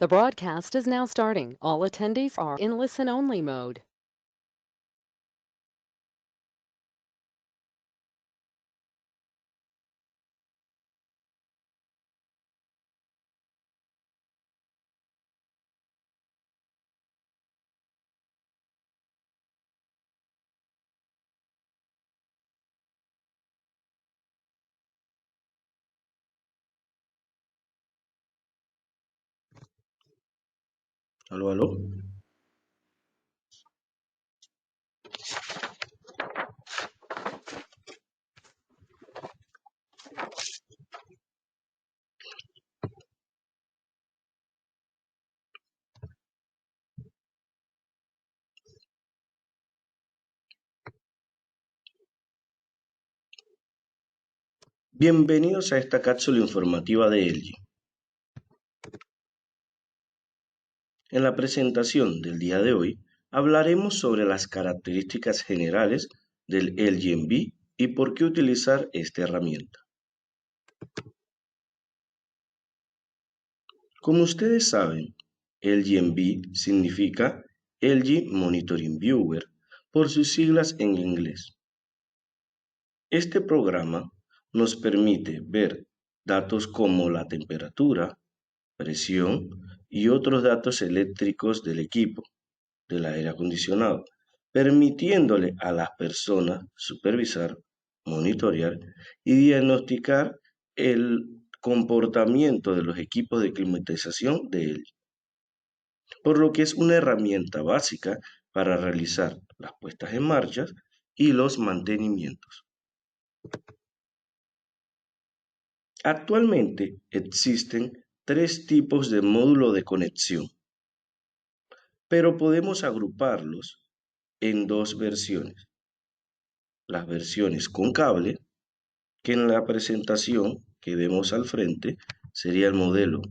The broadcast is now starting. All attendees are in listen-only mode. Aló, aló. Bienvenidos a esta cápsula informativa de LG. En la presentación del día de hoy hablaremos sobre las características generales del LG Envy y por qué utilizar esta herramienta. Como ustedes saben, LG Envy significa LG Monitoring Viewer por sus siglas en inglés. Este programa nos permite ver datos como la temperatura, presión y otros datos eléctricos del equipo, del aire acondicionado, permitiéndole a las personas supervisar, monitorear y diagnosticar el comportamiento de los equipos de climatización de él, por lo que es una herramienta básica para realizar las puestas en marcha y los mantenimientos. Actualmente existen tres tipos de módulo de conexión, pero podemos agruparlos en dos versiones. Las versiones con cable, que en la presentación que vemos al frente sería el modelo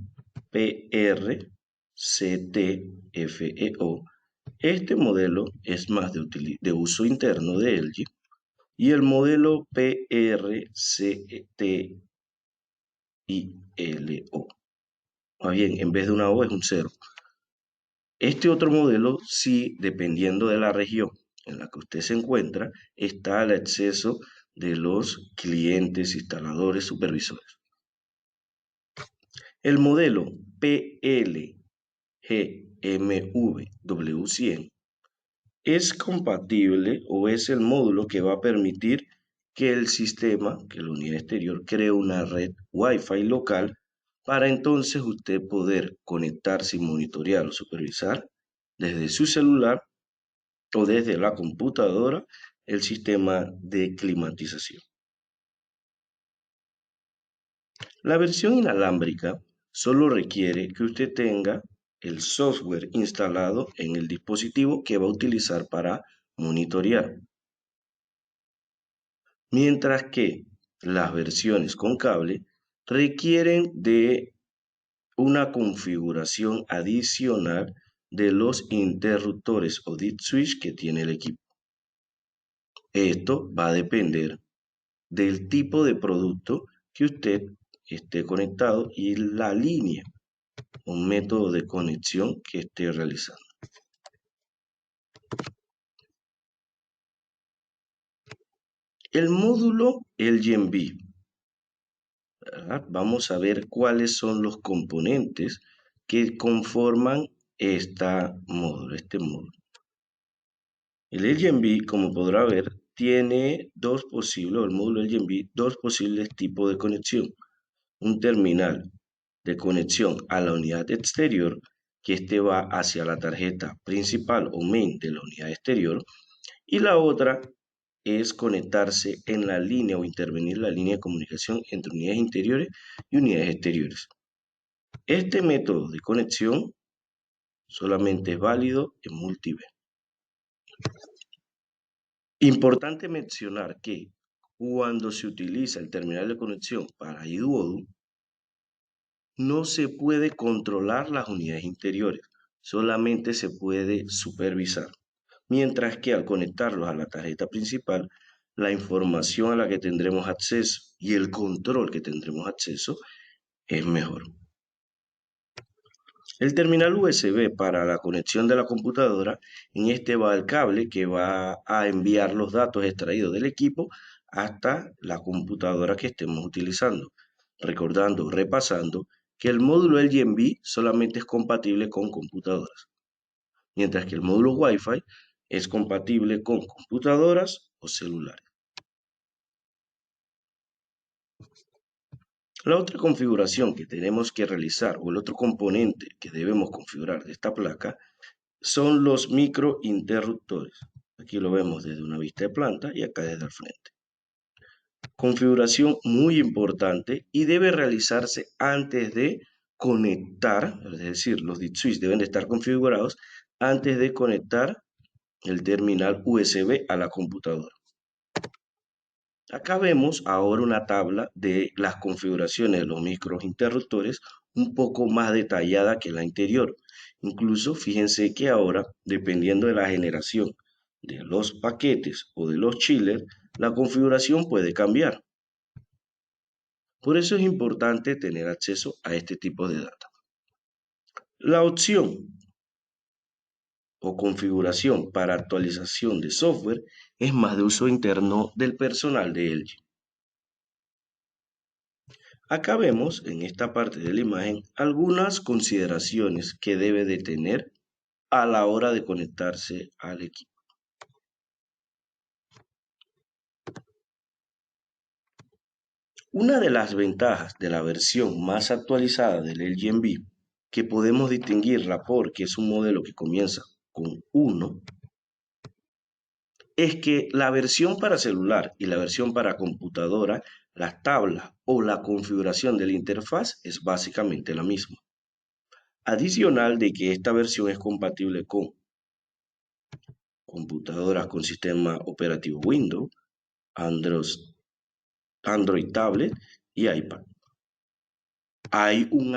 PRCTFEO. Este modelo es más de uso interno de LG y el modelo PRCTILO. Más bien, en vez de una O es un cero. Este otro modelo, sí, dependiendo de la región en la que usted se encuentra, está al acceso de los clientes, instaladores, supervisores. El modelo PLGMV-W100 es compatible o es el módulo que va a permitir que el sistema, que la unidad exterior, cree una red Wi-Fi local para entonces usted poder conectarse y monitorear o supervisar desde su celular o desde la computadora el sistema de climatización. La versión inalámbrica solo requiere que usted tenga el software instalado en el dispositivo que va a utilizar para monitorear. Mientras que las versiones con cable requieren de una configuración adicional de los interruptores o dead switch que tiene el equipo. Esto va a depender del tipo de producto que usted esté conectado y la línea o método de conexión que esté realizando. El módulo LG Envy, ¿verdad? Vamos a ver cuáles son los componentes que conforman este módulo. El LG Envy, como podrá ver, tiene dos posibles, el módulo LG Envy, dos posibles tipos de conexión. Un terminal de conexión a la unidad exterior, que este va hacia la tarjeta principal o main de la unidad exterior, y la otra es conectarse en la línea o intervenir la línea de comunicación entre unidades interiores y unidades exteriores. Este método de conexión solamente es válido en multi-B. Importante mencionar que cuando se utiliza el terminal de conexión para iDuoDu, no se puede controlar las unidades interiores, solamente se puede supervisar. Mientras que al conectarlos a la tarjeta principal, la información a la que tendremos acceso y el control que tendremos acceso es mejor. El terminal USB para la conexión de la computadora, en este va el cable que va a enviar los datos extraídos del equipo hasta la computadora que estemos utilizando. Recordando, repasando, que el módulo LGMB solamente es compatible con computadoras, mientras que el módulo Wi-Fi es compatible con computadoras o celulares. La otra configuración que tenemos que realizar, o el otro componente que debemos configurar de esta placa, son los microinterruptores. Aquí lo vemos desde una vista de planta y acá desde el frente. Configuración muy importante y debe realizarse antes de conectar, es decir, los DIT switch deben de estar configurados antes de conectar el terminal USB a la computadora. Acá vemos ahora una tabla de las configuraciones de los microinterruptores un poco más detallada que la anterior. Incluso fíjense que ahora, dependiendo de la generación de los paquetes o de los chillers, la configuración puede cambiar. Por eso es importante tener acceso a este tipo de data. La opción o configuración para actualización de software es más de uso interno del personal de LG. Acá vemos en esta parte de la imagen algunas consideraciones que debe de tener a la hora de conectarse al equipo. Una de las ventajas de la versión más actualizada del LG Envy, que podemos distinguirla porque es un modelo que comienza con 1, es que la versión para celular y la versión para computadora, las tablas o la configuración de la interfaz es básicamente la misma. Adicional de que esta versión es compatible con computadoras con sistema operativo Windows, Android Tablet y iPad. Hay un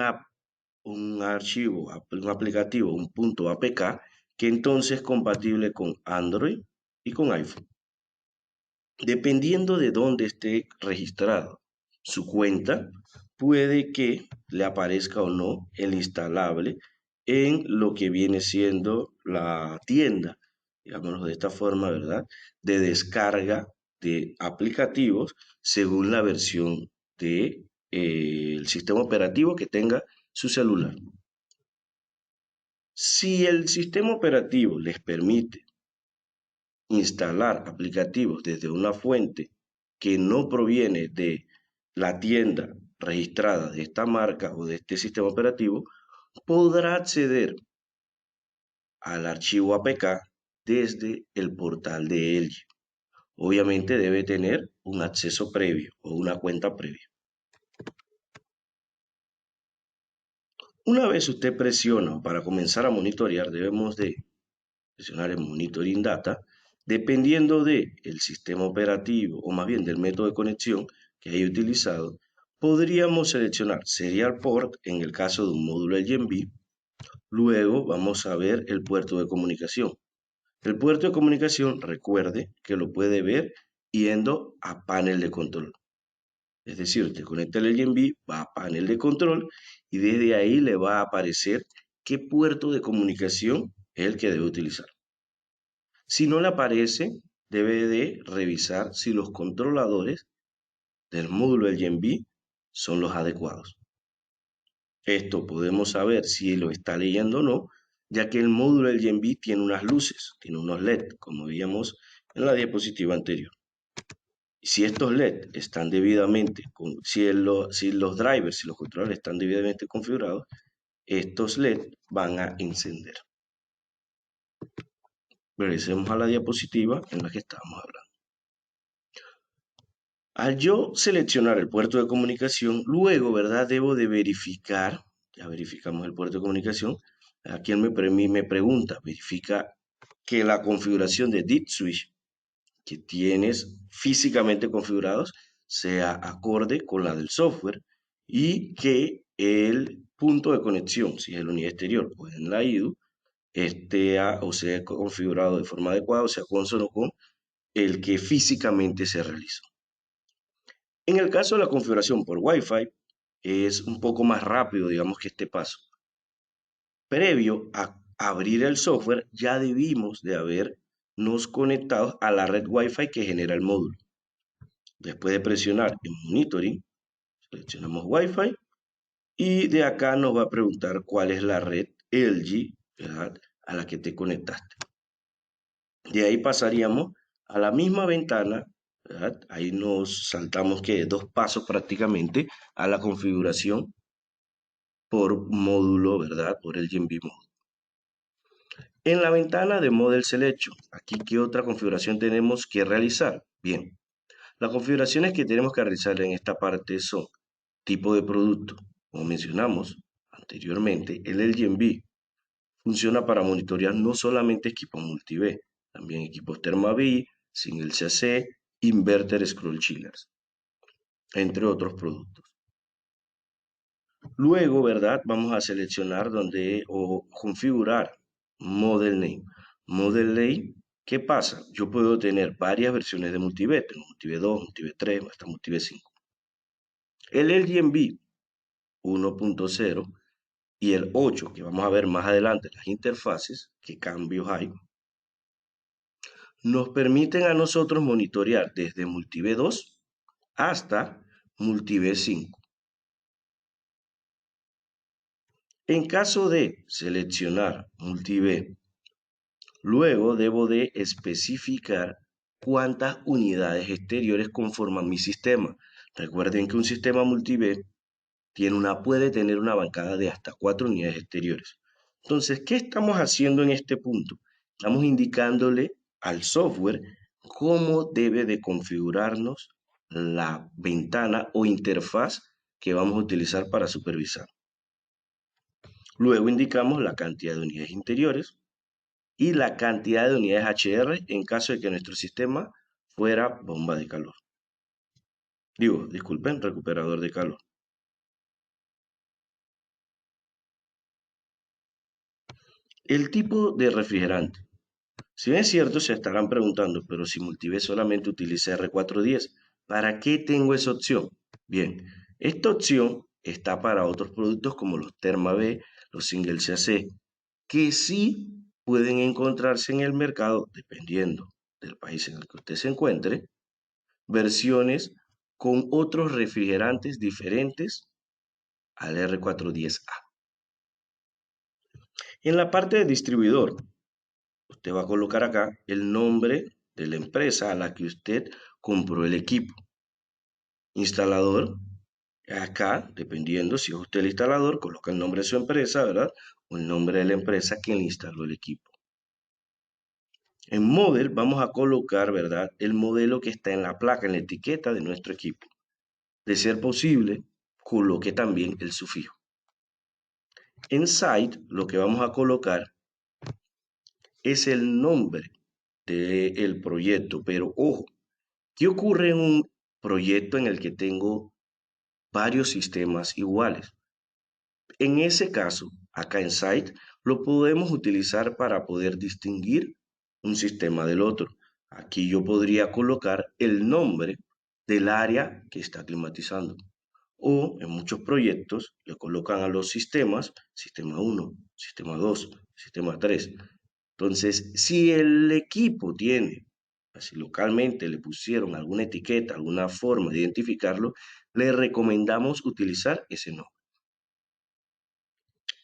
archivo, un aplicativo, un punto APK que entonces es compatible con Android y con iPhone. Dependiendo de dónde esté registrado su cuenta, puede que le aparezca o no el instalable en lo que viene siendo la tienda, digámoslo de esta forma, ¿verdad? De descarga de aplicativos según la versión de, el sistema operativo que tenga su celular. Si el sistema operativo les permite instalar aplicativos desde una fuente que no proviene de la tienda registrada de esta marca o de este sistema operativo, podrá acceder al archivo APK desde el portal de LG. Obviamente debe tener un acceso previo o una cuenta previa. Una vez usted presiona para comenzar a monitorear, debemos de presionar en Monitoring Data, dependiendo del sistema operativo o más bien del método de conexión que haya utilizado, podríamos seleccionar Serial Port en el caso de un módulo LGMB. Luego vamos a ver el puerto de comunicación. El puerto de comunicación, recuerde que lo puede ver yendo a panel de control. Es decir, usted conecta el LGMB, va a panel de control y desde ahí le va a aparecer qué puerto de comunicación es el que debe utilizar. Si no le aparece, debe de revisar si los controladores del módulo LGMB son los adecuados. Esto podemos saber si lo está leyendo o no, ya que el módulo LGMB tiene unas luces, tiene unos LED, como veíamos en la diapositiva anterior. Si estos LED están debidamente, si los drivers y los controladores están debidamente configurados, estos LED van a encender. Regresemos a la diapositiva en la que estábamos hablando. Al yo seleccionar el puerto de comunicación, luego, ¿verdad? Debo de verificar, ya verificamos el puerto de comunicación, aquí él me pregunta, verifica que la configuración de DIT switch que tienes físicamente configurados sea acorde con la del software y que el punto de conexión, si es la unidad exterior o en la IDU, esté o sea configurado de forma adecuada, o sea consono con el que físicamente se realizó. En el caso de la configuración por Wi-Fi, es un poco más rápido, digamos, que este paso. previo a abrir el software, ya debimos de habernos conectado a la red Wi-Fi que genera el módulo. Después de presionar en Monitoring, seleccionamos Wi-Fi y de acá nos va a preguntar cuál es la red LG, ¿verdad?, a la que te conectaste. De ahí pasaríamos a la misma ventana, ¿verdad? Ahí nos saltamos que 2 pasos prácticamente a la configuración por módulo, ¿verdad? Por el GMB Mode. En la ventana de Model Selection, aquí qué otra configuración tenemos que realizar. Bien, las configuraciones que tenemos que realizar en esta parte son tipo de producto. Como mencionamos anteriormente, el LGMB funciona para monitorear no solamente equipos multi-B, también equipos ThermaB, Single CAC, Inverter Scroll Chillers, entre otros productos. Luego, ¿verdad? Vamos a seleccionar o configurar Model Name. Model Name, ¿qué pasa? Yo puedo tener varias versiones de multi-B, tengo multi-B 2, multi-B 3, hasta multi-B 5. El LGMB 1.0 y el 8, que vamos a ver más adelante las interfaces, qué cambios hay, nos permiten a nosotros monitorear desde multi-B 2 hasta multi-B 5. En caso de seleccionar multi-B, luego debo de especificar cuántas unidades exteriores conforman mi sistema. Recuerden que un sistema multi-B puede tener una bancada de hasta 4 unidades exteriores. Entonces, ¿qué estamos haciendo en este punto? Estamos indicándole al software cómo debe de configurarnos la ventana o interfaz que vamos a utilizar para supervisar. Luego indicamos la cantidad de unidades interiores y la cantidad de unidades HR en caso de que nuestro sistema fuera bomba de calor. Disculpen, recuperador de calor. El tipo de refrigerante. Si bien es cierto, se estarán preguntando, pero si Multivé solamente utiliza R410, ¿para qué tengo esa opción? Bien, esta opción está para otros productos como los ThermaB, los Single CAC, que sí pueden encontrarse en el mercado, dependiendo del país en el que usted se encuentre, versiones con otros refrigerantes diferentes al R410A. En la parte de distribuidor, usted va a colocar acá el nombre de la empresa a la que usted compró el equipo. Instalador, acá, dependiendo si es usted el instalador, coloca el nombre de su empresa, ¿verdad? O el nombre de la empresa que le instaló el equipo. En Model vamos a colocar, ¿verdad?, el modelo que está en la placa, en la etiqueta de nuestro equipo. De ser posible, coloque también el sufijo. En Site, lo que vamos a colocar es el nombre del proyecto, pero ojo, ¿qué ocurre en un proyecto en el que tengo varios sistemas iguales? En ese caso, acá en Site, lo podemos utilizar para poder distinguir un sistema del otro. Aquí yo podría colocar el nombre del área que está climatizando. O en muchos proyectos le colocan a los sistemas, sistema 1, sistema 2, sistema 3. Entonces, si el equipo tiene, así localmente le pusieron alguna etiqueta, alguna forma de identificarlo, le recomendamos utilizar ese nombre.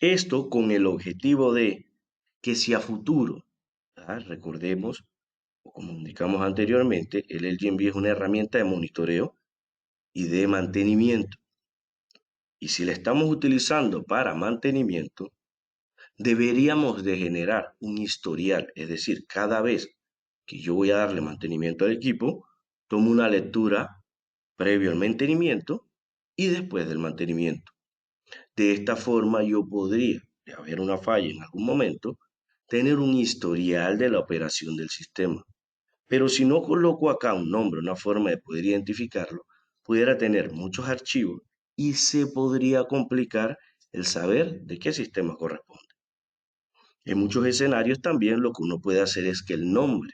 Esto con el objetivo de que si a futuro, ¿verdad?, recordemos, o como indicamos anteriormente, el LGMB es una herramienta de monitoreo y de mantenimiento. Y si la estamos utilizando para mantenimiento, deberíamos de generar un historial, es decir, cada vez que yo voy a darle mantenimiento al equipo, tomo una lectura previo al mantenimiento y después del mantenimiento. De esta forma yo podría, de haber una falla en algún momento, tener un historial de la operación del sistema. Pero si no coloco acá un nombre, una forma de poder identificarlo, pudiera tener muchos archivos y se podría complicar el saber de qué sistema corresponde. En muchos escenarios también lo que uno puede hacer es que el nombre,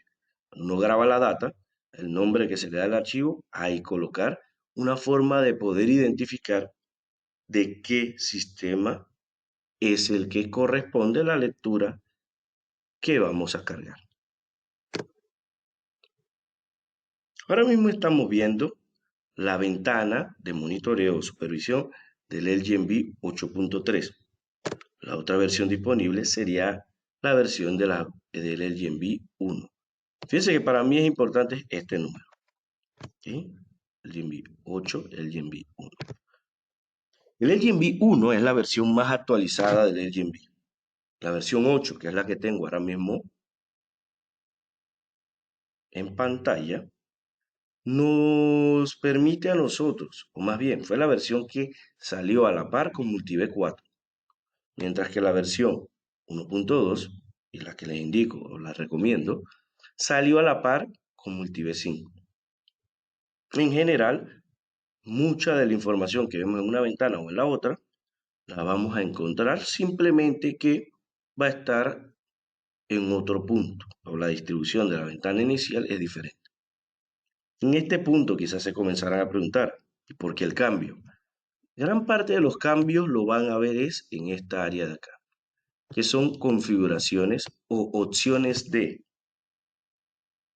cuando uno graba la data, el nombre que se le da al archivo, ahí colocar una forma de poder identificar de qué sistema es el que corresponde a la lectura que vamos a cargar. Ahora mismo estamos viendo la ventana de monitoreo o supervisión del LGMB 8.3. La otra versión disponible sería la versión del LGMB 1. Fíjense que para mí es importante este número. ¿Sí? LGMB 8, LGMB 1. El LGMB 1 es la versión más actualizada del LGMB. La versión 8, que es la que tengo ahora mismo en pantalla, nos permite a nosotros, o más bien, fue la versión que salió a la par con Multiv 4, mientras que la versión 1.2, y la que les indico o la recomiendo, salió a la par con Multiv 5. En general, mucha de la información que vemos en una ventana o en la otra, la vamos a encontrar simplemente que va a estar en otro punto, o la distribución de la ventana inicial es diferente. En este punto quizás se comenzarán a preguntar, ¿y por qué el cambio? Gran parte de los cambios lo van a ver es en esta área de acá, que son configuraciones o opciones de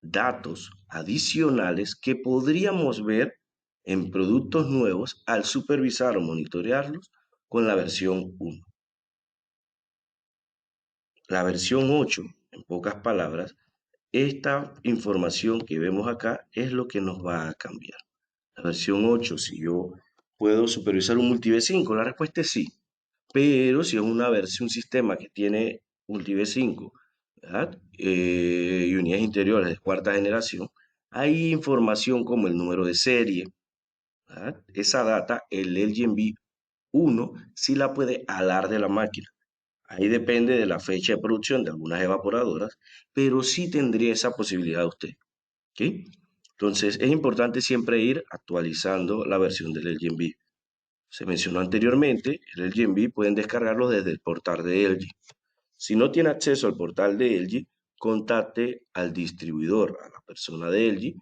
datos adicionales que podríamos ver en productos nuevos al supervisar o monitorearlos con la versión 1. La versión 8, en pocas palabras, esta información que vemos acá es lo que nos va a cambiar. La versión 8, si yo puedo supervisar un Multiv 5, la respuesta es sí. Pero si es una versión, un sistema que tiene Multiv 5, ¿verdad? Y unidades interiores de cuarta generación, hay información como el número de serie, ¿verdad? Esa data, el LGMB 1 sí la puede alar de la máquina. Ahí depende de la fecha de producción de algunas evaporadoras, pero sí tendría esa posibilidad usted. ¿Ok? Entonces es importante siempre ir actualizando la versión del LGMB. Se mencionó anteriormente, el LGMB pueden descargarlo desde el portal de LG. Si no tiene acceso al portal de LG, contacte al distribuidor, a la persona de LG,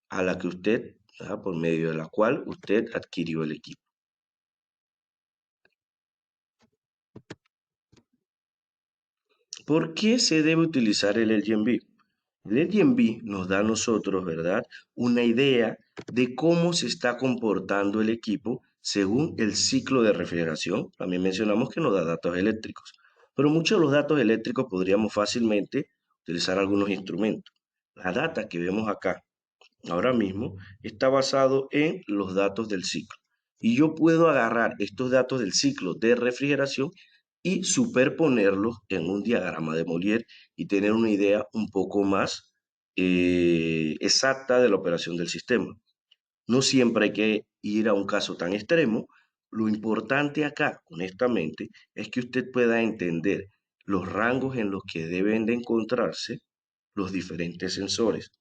a la que usted, por medio de la cual usted adquirió el equipo. ¿Por qué se debe utilizar el LGMB? El LGMB nos da a nosotros, ¿verdad?, una idea de cómo se está comportando el equipo según el ciclo de refrigeración. También mencionamos que nos da datos eléctricos, pero muchos de los datos eléctricos podríamos fácilmente utilizar algunos instrumentos. La data que vemos acá ahora mismo está basado en los datos del ciclo. Y yo puedo agarrar estos datos del ciclo de refrigeración y superponerlos en un diagrama de Molière y tener una idea un poco más exacta de la operación del sistema. No siempre hay que ir a un caso tan extremo. Lo importante acá, honestamente, es que usted pueda entender los rangos en los que deben de encontrarse los diferentes sensores,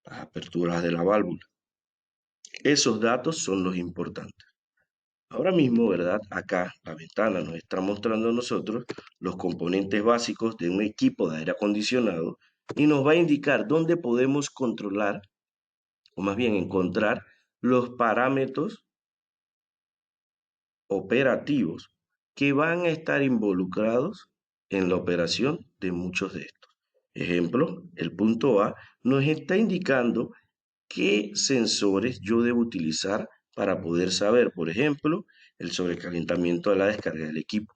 las aperturas de la válvula. Esos datos son los importantes. Ahora mismo, ¿verdad? Acá la ventana nos está mostrando a nosotros los componentes básicos de un equipo de aire acondicionado y nos va a indicar dónde podemos controlar, o más bien encontrar, los parámetros operativos que van a estar involucrados en la operación de muchos de estos. Ejemplo, el punto A nos está indicando qué sensores yo debo utilizar para poder saber, por ejemplo, el sobrecalentamiento de la descarga del equipo.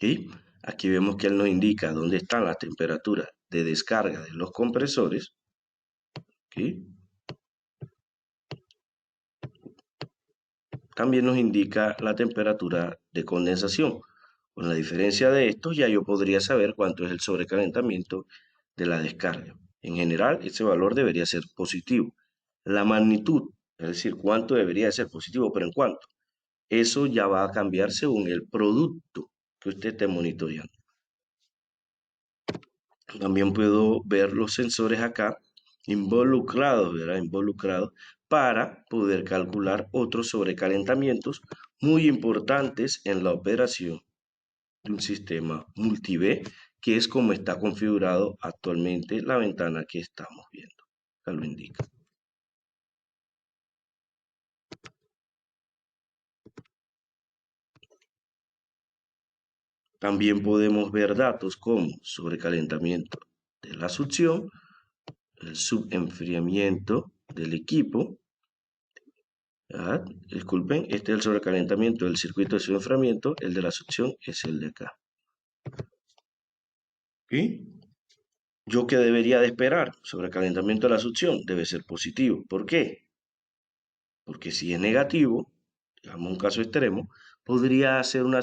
¿Sí? Aquí vemos que él nos indica dónde están las temperaturas de descarga de los compresores. ¿Sí? También nos indica la temperatura de condensación. Con la diferencia de estos, ya yo podría saber cuánto es el sobrecalentamiento de la descarga. En general, ese valor debería ser positivo. La magnitud, es decir, cuánto debería ser positivo, pero en cuánto. Eso ya va a cambiar según el producto que usted esté monitoreando. También puedo ver los sensores acá involucrados, ¿verdad? Involucrados para poder calcular otros sobrecalentamientos muy importantes en la operación de un sistema multi-B, que es como está configurado actualmente la ventana que estamos viendo. Acá lo indica. También podemos ver datos como sobrecalentamiento de la succión, el subenfriamiento del equipo. Disculpen, este es el sobrecalentamiento del circuito de subenfriamiento, el de la succión es el de acá. ¿Y yo qué debería de esperar? Sobrecalentamiento de la succión debe ser positivo. ¿Por qué? Porque si es negativo, digamos un caso extremo, podría ser una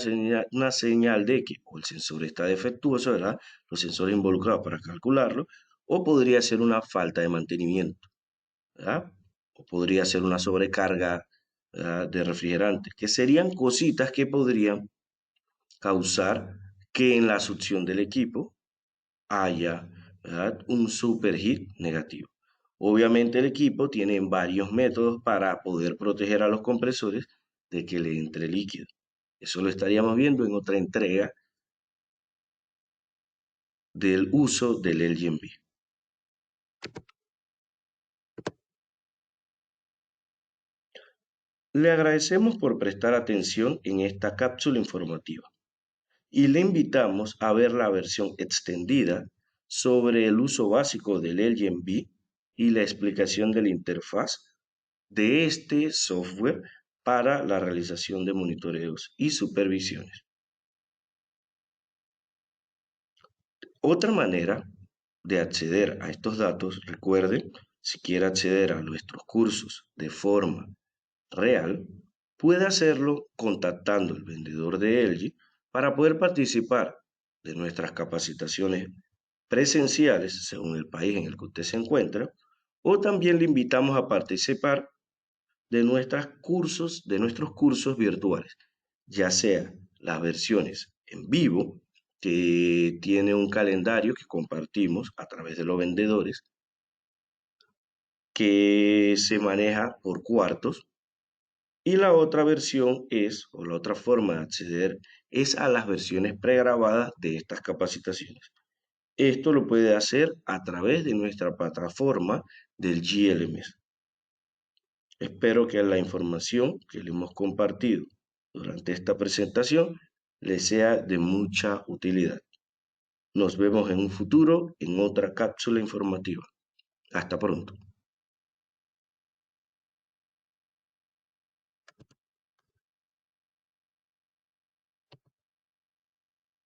señal de que o el sensor está defectuoso, ¿verdad? Los sensores involucrados para calcularlo, o podría ser una falta de mantenimiento, ¿verdad? O podría ser una sobrecarga, ¿verdad?, de refrigerante, que serían cositas que podrían causar que en la succión del equipo haya, ¿verdad?, un superheat negativo. Obviamente el equipo tiene varios métodos para poder proteger a los compresores de que le entre líquido. Eso lo estaríamos viendo en otra entrega del uso del LGMB. Le agradecemos por prestar atención en esta cápsula informativa y le invitamos a ver la versión extendida sobre el uso básico del LGMB y la explicación de la interfaz de este software para la realización de monitoreos y supervisiones. Otra manera de acceder a estos datos, recuerden, si quiere acceder a nuestros cursos de forma real, puede hacerlo contactando al vendedor de LG para poder participar de nuestras capacitaciones presenciales según el país en el que usted se encuentra, o también le invitamos a participar de nuestros cursos virtuales, ya sea las versiones en vivo, que tiene un calendario que compartimos a través de los vendedores, que se maneja por cuartos, y la otra versión es, o la otra forma de acceder, es a las versiones pregrabadas de estas capacitaciones. Esto lo puede hacer a través de nuestra plataforma del GLMS. Espero que la información que le hemos compartido durante esta presentación le sea de mucha utilidad. Nos vemos en un futuro en otra cápsula informativa. Hasta pronto.